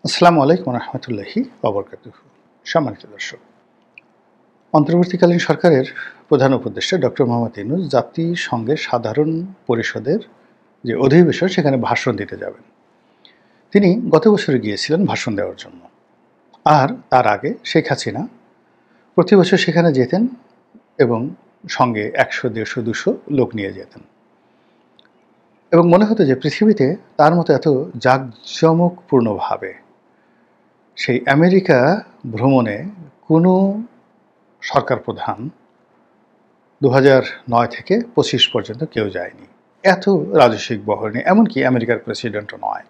আসসালামু আলাইকুম রহমতুল্লাহি ওয়া বারাকাতুহু। সম্মানিত দর্শক, অন্তর্বর্তীকালীন সরকারের প্রধান উপদেষ্টা ডক্টর মোহাম্মদ ইউনূস জাতিসংঘের সাধারণ পরিষদের যে অধিবেশন সেখানে ভাষণ দিতে যাবেন। তিনি গত বছরে গিয়েছিলেন ভাষণ দেওয়ার জন্য। আর তার আগে শেখ হাসিনা প্রতি বছর সেখানে যেতেন এবং সঙ্গে ১০০, ১৫০, ২০০ লোক নিয়ে যেতেন। এবং মনে হতো যে পৃথিবীতে তার মতো এত জাঁকজমকপূর্ণভাবে সেই আমেরিকা ভ্রমণে কোনো সরকার প্রধান ২০০৯ থেকে ২৫ পর্যন্ত কেউ যায়নি। এত রাজস্বিক বহর নেই, এমনকি আমেরিকার প্রেসিডেন্টও নয়।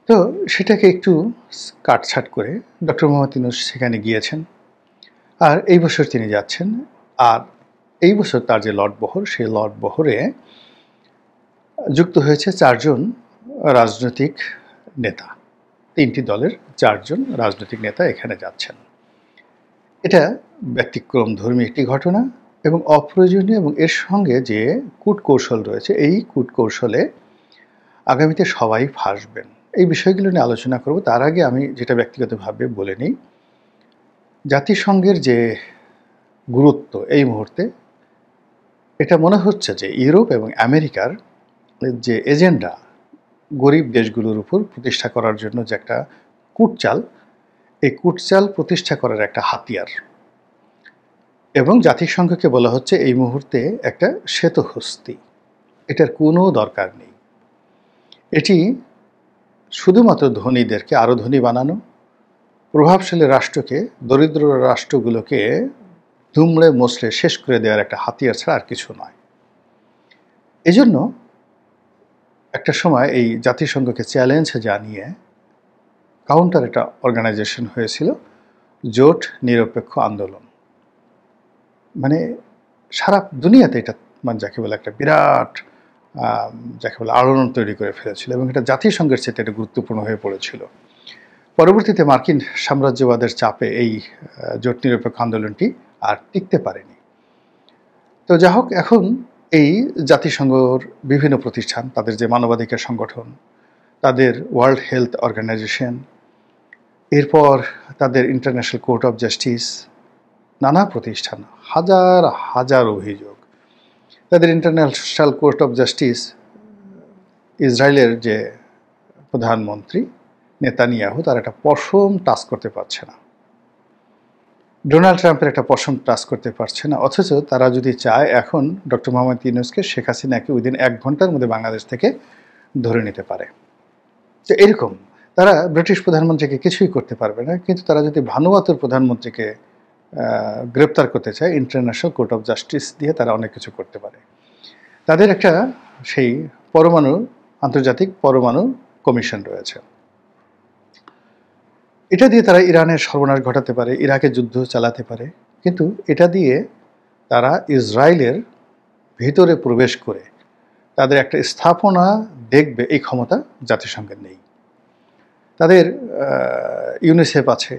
তো সেটাকে একটু কাটছাট করে ডক্টর মোহাম্মদ ইউনূস সেখানে গিয়েছেন। আর এই বছর তিনি যাচ্ছেন। আর এই বছর তার যে লটবহর, সেই লটবহরে যুক্ত হয়েছে ৪ জন রাজনৈতিক নেতা। ৩টি দলের ৪ জন রাজনৈতিক নেতা এখানে যাচ্ছেন। এটা ব্যতিক্রমধর্মী একটি ঘটনা এবং অপ্রয়োজনীয়, এবং এর সঙ্গে যে কূটকৌশল রয়েছে, এই কূটকৌশলে আগামীতে সবাই ফাঁসবেন। এই বিষয়গুলো নিয়ে আলোচনা করব। তার আগে আমি যেটা ব্যক্তিগতভাবে বলে নিই, জাতিসংঘের যে গুরুত্ব এই মুহূর্তে, এটা মনে হচ্ছে যে ইউরোপ এবং আমেরিকার যে এজেন্ডা গরিব দেশগুলোর উপর প্রতিষ্ঠা করার জন্য যে একটা কূটচাল, এই কূটচাল প্রতিষ্ঠা করার একটা হাতিয়ার। এবং জাতিসংঘকে বলা হচ্ছে এই মুহূর্তে একটা শ্বেতহস্তি, এটার কোনো দরকার নেই। এটি শুধুমাত্র ধনীদেরকে আরও ধনী বানানো, প্রভাবশালী রাষ্ট্রকে দরিদ্র রাষ্ট্রগুলোকে দুমড়ে মুচড়ে শেষ করে দেওয়ার একটা হাতিয়ার ছাড়া আর কিছু নয়। এজন্য একটা সময় এই জাতিসংঘকে চ্যালেঞ্জ জানিয়ে কাউন্টার একটা অর্গানাইজেশন হয়েছিল, জোট নিরপেক্ষ আন্দোলন। মানে সারা দুনিয়াতে এটা যাকে বলে একটা বিরাট যাকে বলে আলোড়ন তৈরি করে ফেলেছিল, এবং এটা জাতিসংঘের চেয়ে এটা গুরুত্বপূর্ণ হয়ে পড়েছিল। পরবর্তীতে মার্কিন সাম্রাজ্যবাদের চাপে এই জোট নিরপেক্ষ আন্দোলনটি আর টিকতে পারেনি। তো যা হোক, এখন এই জাতিসংঘর বিভিন্ন প্রতিষ্ঠান, তাদের যে মানবাধিকার সংগঠন, তাদের ওয়ার্ল্ড হেলথ অর্গানাইজেশন, এরপর তাদের ইন্টারন্যাশনাল কোর্ট অফ জাস্টিস, নানা প্রতিষ্ঠান, হাজার হাজার অভিযোগ। তাদের ইন্টারন্যাশনাল কোর্ট অফ জাস্টিস, ইসরায়েলের যে প্রধানমন্ত্রী নেতানিয়াহু, তার একটা পশম টাচ করতে পারছে না। ডোনাল্ড ট্রাম্পের একটা পশম টাচ করতে পারছে না। অথচ তারা যদি চায়, এখন ডক্টর মোহাম্মদ ইউনূসকে, শেখ হাসিনাকে উইদিন ১ ঘন্টার মধ্যে বাংলাদেশ থেকে ধরে নিতে পারে। তো এরকম তারা ব্রিটিশ প্রধানমন্ত্রীকে কিছুই করতে পারবে না, কিন্তু তারা যদি ভানুয়াতুর প্রধানমন্ত্রীকে গ্রেপ্তার করতে চায়, ইন্টারন্যাশনাল কোর্ট অফ জাস্টিস দিয়ে তারা অনেক কিছু করতে পারে। তাদের একটা সেই আন্তর্জাতিক পরমাণু কমিশন রয়েছে। এটা দিয়ে তারা ইরানের সর্বনাশ ঘটাতে পারে, ইরাকে যুদ্ধ চালাতে পারে, কিন্তু এটা দিয়ে তারা ইসরায়েলের ভিতরে প্রবেশ করে তাদের একটা স্থাপনা দেখবে, এই ক্ষমতা জাতিসংঘের নেই। তাদের ইউনিসেফ আছে,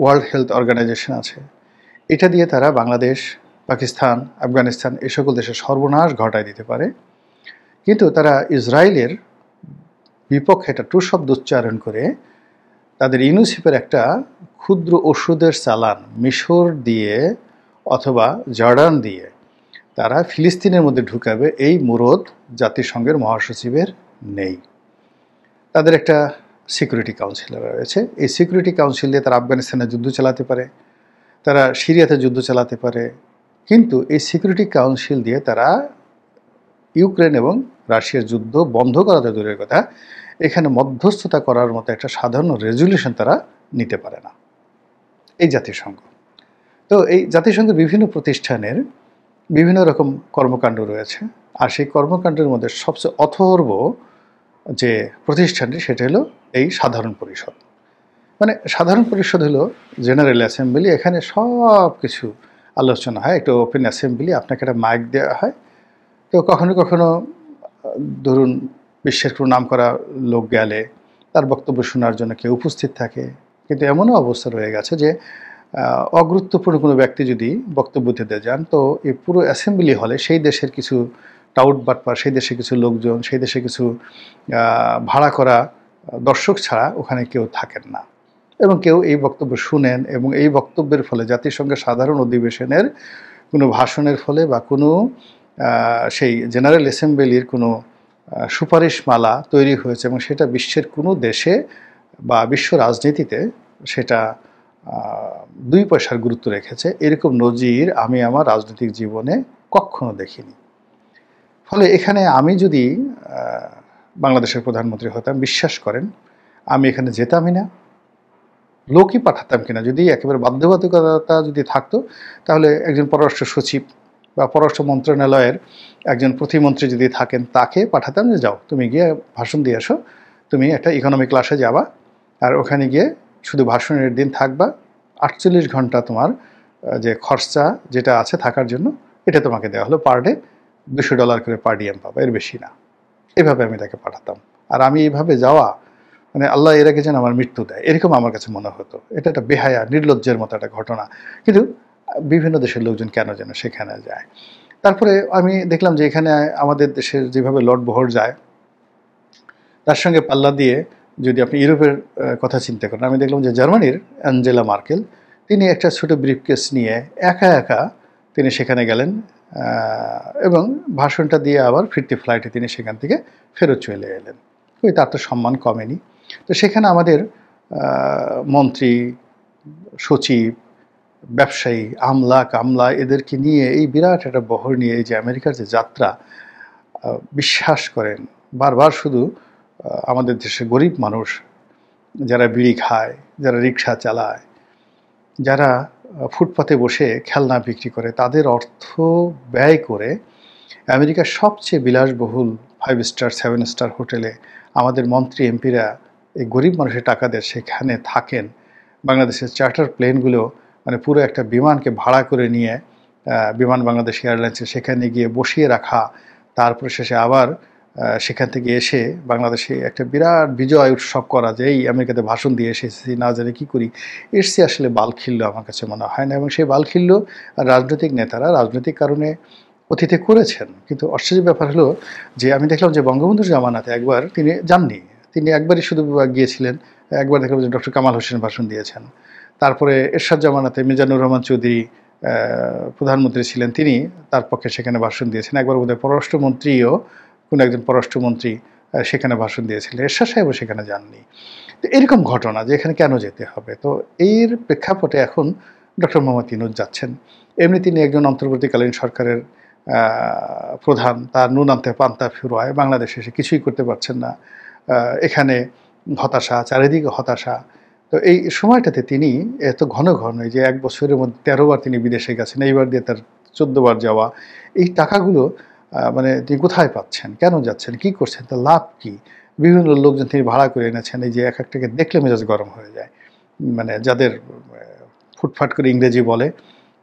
ওয়ার্ল্ড হেলথ অর্গানাইজেশন আছে, এটা দিয়ে তারা বাংলাদেশ, পাকিস্তান, আফগানিস্তান এই সকল দেশের সর্বনাশ ঘটায় দিতে পারে। কিন্তু তারা ইসরায়েলের বিপক্ষে একটা টু শব্দ উচ্চারণ করে তাদের ইউনিসেফের একটা ক্ষুদ্র ওষুধের চালান মিশর দিয়ে অথবা জর্ডান দিয়ে তারা ফিলিস্তিনের মধ্যে ঢুকাবে, এই মুরদ জাতিসংঘের মহাসচিবের নেই। তাদের একটা সিকিউরিটি কাউন্সিল রয়েছে। এই সিকিউরিটি কাউন্সিল দিয়ে তারা আফগানিস্তানে যুদ্ধ চালাতে পারে, তারা সিরিয়াতে যুদ্ধ চালাতে পারে, কিন্তু এই সিকিউরিটি কাউন্সিল দিয়ে তারা ইউক্রেন এবং রাশিয়ার যুদ্ধ বন্ধ করা তো দূরের কথা, এখানে মধ্যস্থতা করার মতো একটা সাধারণ রেজলিউশন তারা নিতে পারে না, এই জাতিসংঘ। তো এই জাতিসংঘের বিভিন্ন প্রতিষ্ঠানের বিভিন্ন রকম কর্মকাণ্ড রয়েছে। আর সেই কর্মকাণ্ডের মধ্যে সবচেয়ে অথর্ব যে প্রতিষ্ঠানটি, সেটা হলো এই সাধারণ পরিষদ। মানে সাধারণ পরিষদ হলো জেনারেল অ্যাসেম্বলি। এখানে সব কিছু আলোচনা হয়, একটা ওপেন অ্যাসেম্বলি, আপনাকে একটা মাইক দেওয়া হয়। তো কখনো কখনো ধরুন বিশ্বের কোনো নাম করা লোক গেলে তার বক্তব্য শোনার জন্য কেউ উপস্থিত থাকে, কিন্তু এমনও অবস্থা রয়ে গেছে যে অগুরুত্বপূর্ণ কোনো ব্যক্তি যদি বক্তব্য দিতে যান, তো এই পুরো অ্যাসেম্বলি হলে সেই দেশের কিছু টাউট বাটপার, সেই দেশে কিছু লোকজন, সেই দেশে কিছু ভাড়া করা দর্শক ছাড়া ওখানে কেউ থাকেন না, এবং কেউ এই বক্তব্য শুনেন, এবং এই বক্তব্যের ফলে জাতিসংঘের সাধারণ অধিবেশনের কোনো ভাষণের ফলে বা কোনো সেই জেনারেল অ্যাসেম্বলির কোনো সুপারিশমালা তৈরি হয়েছে, এবং সেটা বিশ্বের কোনো দেশে বা বিশ্ব রাজনীতিতে সেটা 2 পয়সার গুরুত্ব রেখেছে, এরকম নজির আমি আমার রাজনৈতিক জীবনে কখনো দেখিনি। ফলে এখানে আমি যদি বাংলাদেশের প্রধানমন্ত্রী হতাম, বিশ্বাস করেন আমি এখানে যেতামই না, লোকই পাঠাতাম কিনা। যদি একেবারে বাধ্যবাধকতা যদি থাকতো, তাহলে একজন পররাষ্ট্র সচিব বা পররাষ্ট্র মন্ত্রণালয়ের একজন প্রতিমন্ত্রী যদি থাকেন, তাকে পাঠাতাম যে যাও তুমি গিয়ে ভাষণ দিয়ে আসো, তুমি একটা ইকোনমি ক্লাসে যাবা, আর ওখানে গিয়ে শুধু ভাষণের দিন থাকবা, 48 ঘন্টা তোমার যে খরচা যেটা আছে থাকার জন্য, এটা তোমাকে দেওয়া হলো পার ডে $200 করে পার ডিএম পাবা, এর বেশি না। এভাবে আমি তাকে পাঠাতাম। আর আমি এইভাবে যাওয়া মানে আল্লাহ এর আগে যেন আমার মৃত্যু দেয়, এরকম আমার কাছে মনে হতো। এটা একটা বেহায়া নির্লজ্জের মতো একটা ঘটনা, কিন্তু বিভিন্ন দেশের লোকজন কেন যেন সেখানে যায়। তারপরে আমি দেখলাম যে এখানে আমাদের দেশের যেভাবে লটবহর যায়, তার সঙ্গে পাল্লা দিয়ে যদি আপনি ইউরোপের কথা চিন্তা করেন, আমি দেখলাম যে জার্মানির অ্যাঞ্জেলা মার্কেল, তিনি একটা ছোট ব্রিফকেস নিয়ে একা একা তিনি সেখানে গেলেন, এবং ভাষণটা দিয়ে আবার ফিরতি ফ্লাইটে তিনি সেখান থেকে ফেরত চলে এলেন। ওই তার তো সম্মান কমেনি। তো সেখানে আমাদের মন্ত্রী, সচিব, ব্যবসায়ী, আমলা কামলা এদেরকে নিয়ে এই বিরাট একটা বহর নিয়ে এই যে আমেরিকার যে যাত্রা, বিশ্বাস করেন বারবার শুধু আমাদের দেশে গরিব মানুষ যারা বিড়ি খায়, যারা রিক্সা চালায়, যারা ফুটপাতে বসে খেলনা বিক্রি করে, তাদের অর্থ ব্যয় করে আমেরিকার সবচেয়ে বিলাসবহুল 5 স্টার 7 স্টার হোটেলে আমাদের মন্ত্রী এমপিরা এই গরিব মানুষের টাকা দিয়ে সেখানে থাকেন। বাংলাদেশের চার্টার প্লেনগুলো মানে পুরো একটা বিমানকে ভাড়া করে নিয়ে বিমান বাংলাদেশ এয়ারলাইন্সে সেখানে গিয়ে বসিয়ে রাখা, তারপর শেষে আবার সেখান থেকে এসে বাংলাদেশে একটা বিরাট বিজয় উৎসব করা, যে এই আমেরিকাতে ভাষণ দিয়ে এসেছি না জানি কী করি, এর চেয়ে আসলে বালখিল্য আমার কাছে মনে হয় না। এবং সেই বালখিল্য রাজনৈতিক নেতারা রাজনৈতিক কারণে অতীতে করেছেন। কিন্তু আশ্চর্যের ব্যাপার হলো যে আমি দেখলাম যে বঙ্গবন্ধুর জামানাতে একবার তিনি যাননি, তিনি একবারই শুধু গিয়েছিলেন। একবার দেখলাম যে ডক্টর কামাল হোসেন ভাষণ দিয়েছেন। তারপরে এরশাদ জামানাতে মিজানুর রহমান চৌধুরী প্রধানমন্ত্রী ছিলেন, তিনি তার পক্ষে সেখানে ভাষণ দিয়েছেন। একবার বোধহয় পররাষ্ট্রমন্ত্রীও, কোনো একজন পররাষ্ট্রমন্ত্রী সেখানে ভাষণ দিয়েছিলেন, এরশাদ সাহেবও সেখানে যাননি। তো এরকম ঘটনা যে এখানে কেন যেতে হবে। তো এর প্রেক্ষাপটে এখন ডক্টর মোহাম্মদ ইউনূস যাচ্ছেন। এমনি তিনি একজন অন্তর্বর্তীকালীন সরকারের প্রধান, তার নুন আনতে পান্তা ফুরোয়, বাংলাদেশে এসে কিছুই করতে পারছেন না। এখানে হতাশা, চারিদিকে হতাশা। তো এই সময়টাতে তিনি এত ঘন ঘন, যে 1 বছরের মধ্যে 13 বার তিনি বিদেশে গেছেন, এইবার দিয়ে তার 14 বার যাওয়া, এই টাকাগুলো মানে তিনি কোথায় পাচ্ছেন, কেন যাচ্ছেন, কি করছেন, তার লাভ কি? বিভিন্ন লোকজন তিনি ভাড়া করে এনেছেন, এই যে এক একটাকে দেখলে মেজাজ গরম হয়ে যায়, মানে যাদের ফুটফাট করে ইংরেজি বলে।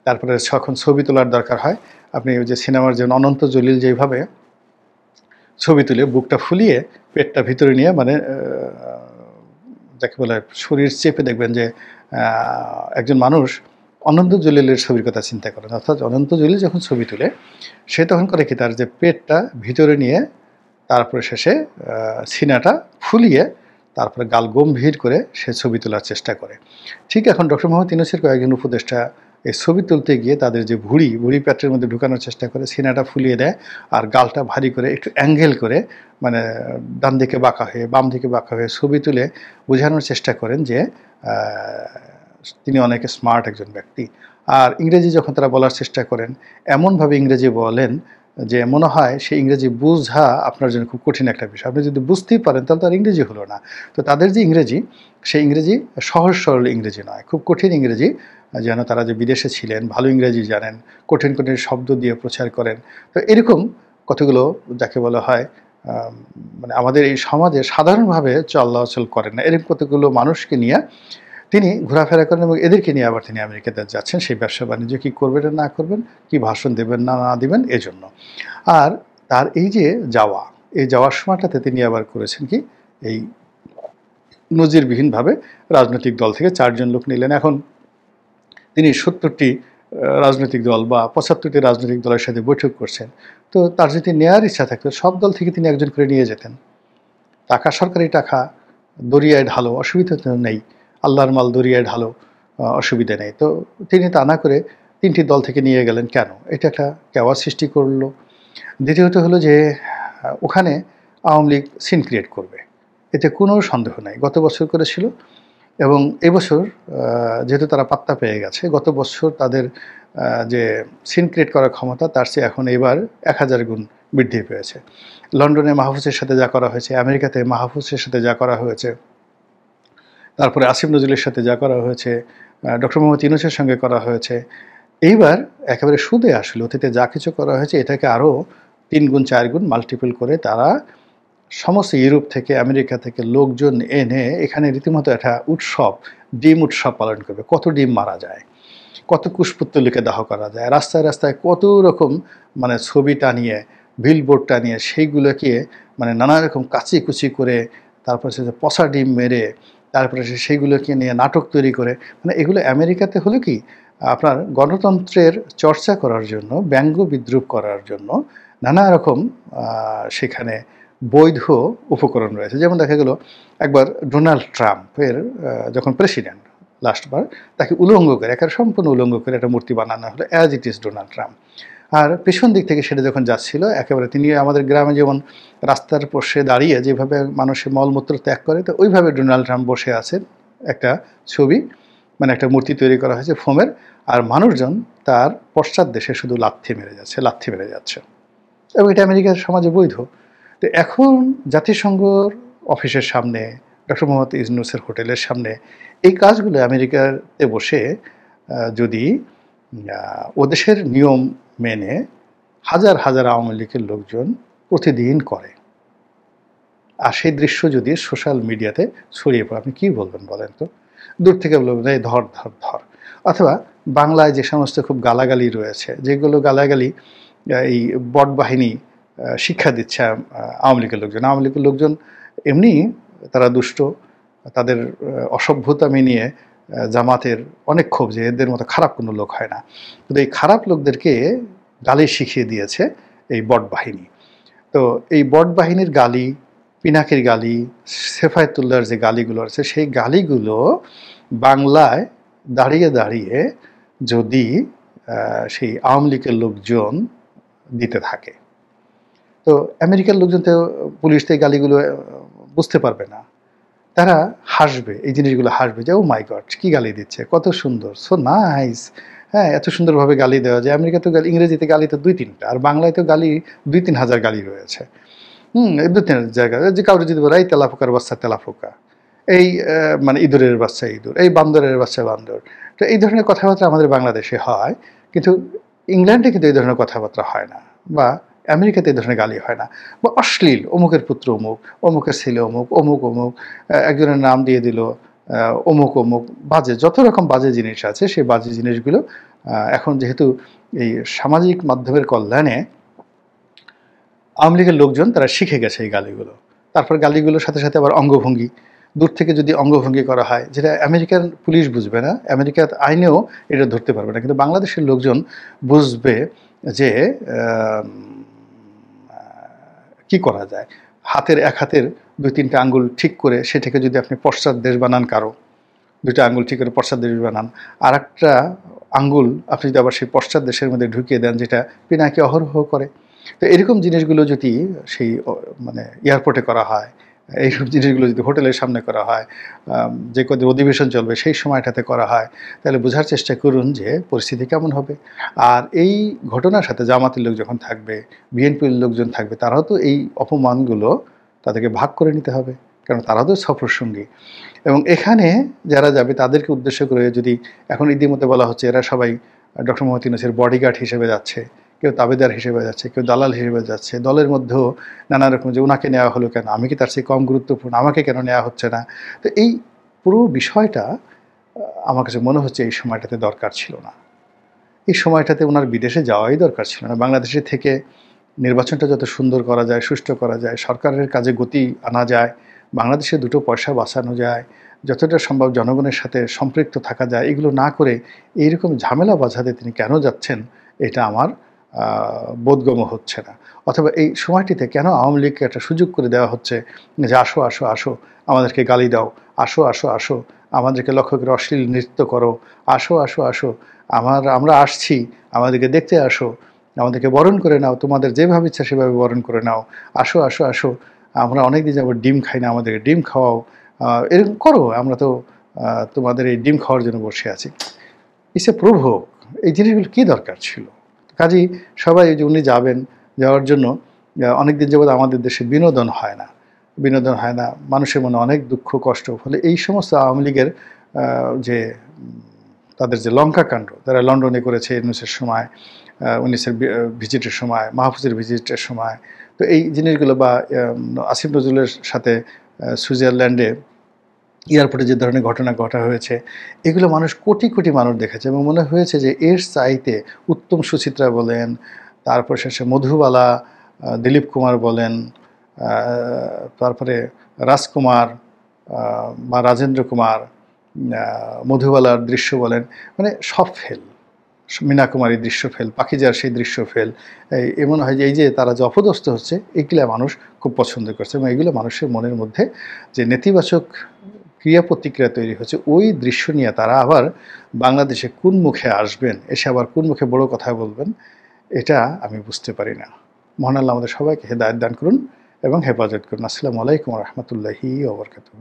তারপরে যখন ছবি তোলার দরকার হয়, আপনি ওই যে সিনেমার যে অনন্ত জলিল যেভাবে ছবি তুলে বুকটা ফুলিয়ে পেটটা ভিতরে নিয়ে, মানে যাকে বলে শরীর চেপে, দেখবেন যে একজন মানুষ অনন্ত জলিলের ছবির কথা চিন্তা করেন, অর্থাৎ অনন্ত জলিল যখন ছবি তুলে, সে তখন করে কি, তার যে পেটটা ভিতরে নিয়ে তারপরে শেষে সিনাটা ফুলিয়ে তারপরে গাল গম্ভীর করে সে ছবি তোলার চেষ্টা করে। ঠিক এখন ডক্টর মোহাম্মদ ইউনূসের কয়েকজন উপদেষ্টা এই ছবি তুলতে গিয়ে তাদের যে ভুঁড়ি পেটের মধ্যে ঢুকানোর চেষ্টা করে, সিনাটা ফুলিয়ে দেয় আর গালটা ভারী করে একটু অ্যাঙ্গেল করে, মানে ডান দিকে বাঁকা হয়ে বাম দিকে বাঁকা হয়ে ছবি তুলে বোঝানোর চেষ্টা করেন যে তিনি অনেক স্মার্ট একজন ব্যক্তি। আর ইংরেজি যখন তারা বলার চেষ্টা করেন, এমনভাবে ইংরেজি বলেন যে মনে হয় সেই ইংরেজি বোঝা আপনার জন্য খুব কঠিন একটা বিষয়। আপনি যদি বুঝতেই পারেন তাহলে তার ইংরেজি হলো না। তো তাদের যে ইংরেজি, সেই ইংরেজি সহজ সরল ইংরেজি নয়, খুব কঠিন ইংরেজি। যেন তারা যে বিদেশে ছিলেন, ভালো ইংরেজি জানেন, কঠিন কঠিন শব্দ দিয়ে প্রচার করেন। তো এরকম কতগুলো যাকে বলা হয় মানে আমাদের এই সমাজে সাধারণভাবে চলাচল করেন না, এরকম কতগুলো মানুষকে নিয়ে তিনি ঘোরাফেরা করেন, এবং এদেরকে নিয়ে আবার তিনি আমেরিকাতে যাচ্ছেন সেই ব্যবসা বাণিজ্য কী করবেন না করবেন, কি ভাষণ দেবেন না দেবেন এজন্য। আর তার এই যে এই যাওয়ার সময়টাতে তিনি আবার করেছেন কি, এই নজিরবিহীনভাবে রাজনৈতিক দল থেকে 4 জন লোক নিলেন। এখন তিনি 70টি রাজনৈতিক দল বা 75টি রাজনৈতিক দলের সাথে বৈঠক করছেন। তো তার যদি নেওয়ার ইচ্ছা থাকতো, সব দল থেকে তিনি একজন করে নিয়ে যেতেন। টাকা সরকারি টাকা, দরিয়ায় ঢালো, অসুবিধা তো নেই, আল্লাহর মাল দরিয়ায় ঢালো, অসুবিধা নেই। তো তিনি তা না করে ৩টি দল থেকে নিয়ে গেলেন কেন? এটা একটা কেওয়াস সৃষ্টি করলো। দ্বিতীয়ত হলো যে ওখানে আওয়ামী লীগ সিন ক্রিয়েট করবে, এতে কোনো সন্দেহ নাই। গত বছর করেছিল এবং এবছর যেহেতু তারা পাত্তা পেয়ে গেছে, গত বছর তাদের যে সিন ক্রিয়েট করার ক্ষমতা তার চেয়ে এখন এবার ১০০০ গুণ বৃদ্ধি পেয়েছে। লন্ডনে মাহফুজের সাথে যা করা হয়েছে, আমেরিকাতে মাহফুজের সাথে যা করা হয়েছে, তারপরে আসিফ নজরুলের সাথে যা করা হয়েছে, ডক্টর মোহাম্মদ ইউনূসের সঙ্গে করা হয়েছে, এইবার একেবারে সুদে আসলে অতীতে যা কিছু করা হয়েছে এটাকে আরও ৩ গুণ ৪ গুণ মাল্টিপল করে তারা সমস্ত ইউরোপ থেকে, আমেরিকা থেকে লোকজন এনে এখানে রীতিমতো একটা উৎসব, ডিম উৎসব পালন করবে। কত ডিম মারা যায়, কত কুশপুত্তলিকে দাহ করা যায়, রাস্তায় রাস্তায় কত রকম মানে ছবি টানিয়ে, বিলবোর্ড টানিয়ে সেইগুলোকে মানে নানা রকম কাচিকুচি করে, তারপরে সে পচা ডিম মেরে, তারপরে সেইগুলোকে নিয়ে নাটক তৈরি করে, মানে এগুলো আমেরিকাতে হলো কি আপনার গণতন্ত্রের চর্চা করার জন্য, ব্যঙ্গ বিদ্রুপ করার জন্য নানা রকম সেখানে বৈধ উপকরণ রয়েছে। যেমন দেখা গেল একবার ডোনাল্ড ট্রাম্পের যখন প্রেসিডেন্ট লাস্টবার, তাকে উলঙ্গ করে, একেবারে সম্পূর্ণ উলঙ্গ করে একটা মূর্তি বানানো হলো as it is Donald Trump. আর পেছন দিক থেকে সেটা যখন যাচ্ছিল, একেবারে তিনি আমাদের গ্রামে যেমন রাস্তার পাশে দাঁড়িয়ে যেভাবে মানুষের মলমূত্র ত্যাগ করে, তো ওইভাবে ডোনাল্ড ট্রাম্প বসে আছেন, একটা ছবি মানে একটা মূর্তি তৈরি করা হয়েছে ফোমের, আর মানুষজন তার পশ্চাৎ দেশে শুধু লাথি মেরে যাচ্ছে এবং এটা আমেরিকার সমাজে বৈধ। তো এখন জাতিসংঘর অফিসের সামনে, ডক্টর মোহাম্মদ ইউনূসের হোটেলের সামনে এই কাজগুলো আমেরিকাতে বসে যদি ও দেশের নিয়ম মেনে হাজার হাজার আওয়ামী লীগের লোকজন প্রতিদিন করে, আর সেই দৃশ্য যদি সোশ্যাল মিডিয়াতে ছড়িয়ে পড়ে, আপনি কী বলবেন বলেন তো? দূর থেকে বলবেন এই ধর ধর ধর। অথবা বাংলায় যে সমস্ত খুব গালাগালি রয়েছে, যেগুলো গালাগালি এই বট বাহিনী শিক্ষা দিচ্ছে আওয়ামী লীগের লোকজন এমনি তারা দুষ্ট, তাদের অসভ্যতামি নিয়ে জামাতের অনেক ক্ষোভ যে এদের মতো খারাপ কোনো লোক হয় না, কিন্তু এই খারাপ লোকদেরকে গালি শিখিয়ে দিয়েছে এই বট বাহিনী। তো এই বট বাহিনীর গালি, পিনাকির গালি, সেফায়েতুল্লাহর যে গালিগুলো আছে, সেই গালিগুলো বাংলায় দাঁড়িয়ে দাঁড়িয়ে যদি সেই আওয়ামী লীগের লোকজন দিতে থাকে, তো আমেরিকার লোকজন তো পুলিশ তো এই গালিগুলো বুঝতে পারবে না, তারা হাসবে, এই জিনিসগুলো হাসবে যে ও মাই গড কী গালি দিচ্ছে, কত সুন্দর, সো নাইস, হ্যাঁ এত সুন্দরভাবে গালি দেওয়া যায়। আমেরিকাতে গালি, ইংরেজিতে গালি তো ২-৩টা, আর বাংলায় তো গালি ২-৩ হাজার গালি রয়েছে। এই ২-৩ জায়গা যে কাউকে যদি বলে এই তেলাপোকার বাচ্চা তেলাপোকা, এই মানে ইঁদুরের বাচ্চা ইঁদুর, এই বান্দরের বাচ্চা বান্দর, তো এই ধরনের কথাবার্তা আমাদের বাংলাদেশে হয়, কিন্তু ইংল্যান্ডে কিন্তু এই ধরনের কথাবার্তা হয় না, বা আমেরিকাতে এই ধরনের গালি হয় না। বা অশ্লীল, অমুকের পুত্র অমুক, অমুকের ছেলে অমুক, অমুক অমুক, একজনের নাম দিয়ে দিল অমুক অমুক, বাজে যত রকম বাজে জিনিস আছে, সেই বাজে জিনিসগুলো এখন যেহেতু এই সামাজিক মাধ্যমের কল্যাণে আওয়ামী লীগের লোকজন তারা শিখে গেছে এই গালিগুলো। তারপর গালিগুলোর সাথে সাথে আবার অঙ্গভঙ্গি, দূর থেকে যদি অঙ্গভঙ্গি করা হয়, যেটা আমেরিকান পুলিশ বুঝবে না, আমেরিকার আইনেও এটা ধরতে পারবে না, কিন্তু বাংলাদেশের লোকজন বুঝবে যে কি করা যায়। হাতের এক হাতের ২-৩টা আঙ্গুল ঠিক করে সেটাকে যদি আপনি পশ্চাৎ দেশ বানান, কারো ২টা আঙ্গুল ঠিক করে পশ্চাৎ দেশ বানান, আর একটা আঙ্গুল আপনি যদি আবার সেই পশ্চাৎ দেশের মধ্যে ঢুকিয়ে দেন, যেটা পিনাকি অহরহ করে। তো এরকম জিনিসগুলো যদি সেই মানে এয়ারপোর্টে করা হয়, এইসব জিনিসগুলো যদি হোটেলের সামনে করা হয়, যে কদিন অধিবেশন চলবে সেই সময়টাতে করা হয়, তাহলে বোঝার চেষ্টা করুন যে পরিস্থিতি কেমন হবে। আর এই ঘটনার সাথে জামাতের লোক যখন থাকবে, বিএনপির লোকজন থাকবে, তারাও তো এই অপমানগুলো তাদেরকে ভাগ করে নিতে হবে, কারণ তারাও তো সফরসঙ্গী। এবং এখানে যারা যাবে তাদেরকে উদ্দেশ্য করে যদি এখন ইতিমধ্যে বলা হচ্ছে এরা সবাই ডক্টর মোহাম্মদ ইউনূসের বডিগার্ড হিসেবে যাচ্ছে, কেউ তাবেদার হিসেবে যাচ্ছে, কেউ দালাল হিসেবে যাচ্ছে, দলের মধ্যেও নানা রকম যে ওনাকে নেওয়া হলো কেন, আমি কি তার চেয়ে কম গুরুত্বপূর্ণ, আমাকে কেন নেওয়া হচ্ছে না। তো এই পুরো বিষয়টা আমার কাছে মনে হচ্ছে এই সময়টাতে দরকার ছিল না, এই সময়টাতে ওনার বিদেশে যাওয়াই দরকার ছিল না। বাংলাদেশে থেকে নির্বাচনটা যত সুন্দর করা যায়, সুষ্ঠু করা যায়, সরকারের কাজে গতি আনা যায়, বাংলাদেশে দুটো পয়সা বাঁচানো যায়, যতটা সম্ভব জনগণের সাথে সম্পৃক্ত থাকা যায়, এগুলো না করে এইরকম ঝামেলা বাঁধাতে তিনি কেন যাচ্ছেন, এটা আমার বোধগম্য হচ্ছে না। অথবা এই সময়টিতে কেন আওয়ামী লীগকে একটা সুযোগ করে দেওয়া হচ্ছে যে আসো আসো আসো আমাদেরকে গালি দাও, আসো আসো আসো আমাদেরকে লক্ষ্য করে অশ্লীল নৃত্য করো, আসো আসো আসো আমরা আসছি, আমাদেরকে দেখতে আসো, আমাদেরকে বরণ করে নাও, তোমাদের যেভাবে ইচ্ছা সেভাবে বরণ করে নাও, আসো আসো আসো আমরা অনেক দিন যাবত ডিম খাই না, আমাদেরকে ডিম খাওয়াও, এরকম করো, আমরা তো তোমাদের এই ডিম খাওয়ার জন্য বসে আছি। It's a provoke. এই জিনিসগুলো কী দরকার ছিল? কাজেই সবাই এই যে উনি যাওয়ার জন্য অনেক দিন যাবৎ আমাদের দেশে বিনোদন হয় না, মানুষের মনে অনেক দুঃখ কষ্ট। ফলে এই সমস্ত আওয়ামী লীগের যে তাদের যে লঙ্কাকাণ্ড তারা লন্ডনে করেছে ইউনূসের সময়, ইউনূসের ভিজিটের সময়, মাহফুজের ভিজিটের সময়, তো এই জিনিসগুলো বা আসিফ নজরুলের সাথে সুইজারল্যান্ডে এয়ারপোর্টে যে ধরনের ঘটনা ঘটা হয়েছে, এগুলো মানুষ কোটি কোটি মানুষ দেখেছে এবং মনে হয়েছে যে এর চাইতে উত্তম সুচিত্রা বলেন, তারপর শেষে মধুবালা, দিলীপ কুমার বলেন, তারপরে রাজকুমার বা রাজেন্দ্র কুমার, মধুবালার দৃশ্য বলেন, মানে সব ফেল, মীনা কুমারীর দৃশ্য ফেল, পাখিজার সেই দৃশ্য ফেল। এমন হয় যে এই যে তারা যে অপদস্থ হচ্ছে এগুলো মানুষ খুব পছন্দ করছে এবং এগুলো মানুষের মনের মধ্যে যে নেতিবাচক ক্রিয়া প্রতিক্রিয়া তৈরি হচ্ছে, ওই দৃশ্য নিয়ে তারা আবার বাংলাদেশে কোন মুখে আসবেন, এসে আবার কোন মুখে বড় কথা বলবেন, এটা আমি বুঝতে পারি না। মহান আল্লাহ আমাদের সবাইকে হেদায়েত দান করুন এবং হেফাজত করুন। আসসালামু আলাইকুম ওয়া রাহমাতুল্লাহি ওয়া বারাকাতুহু।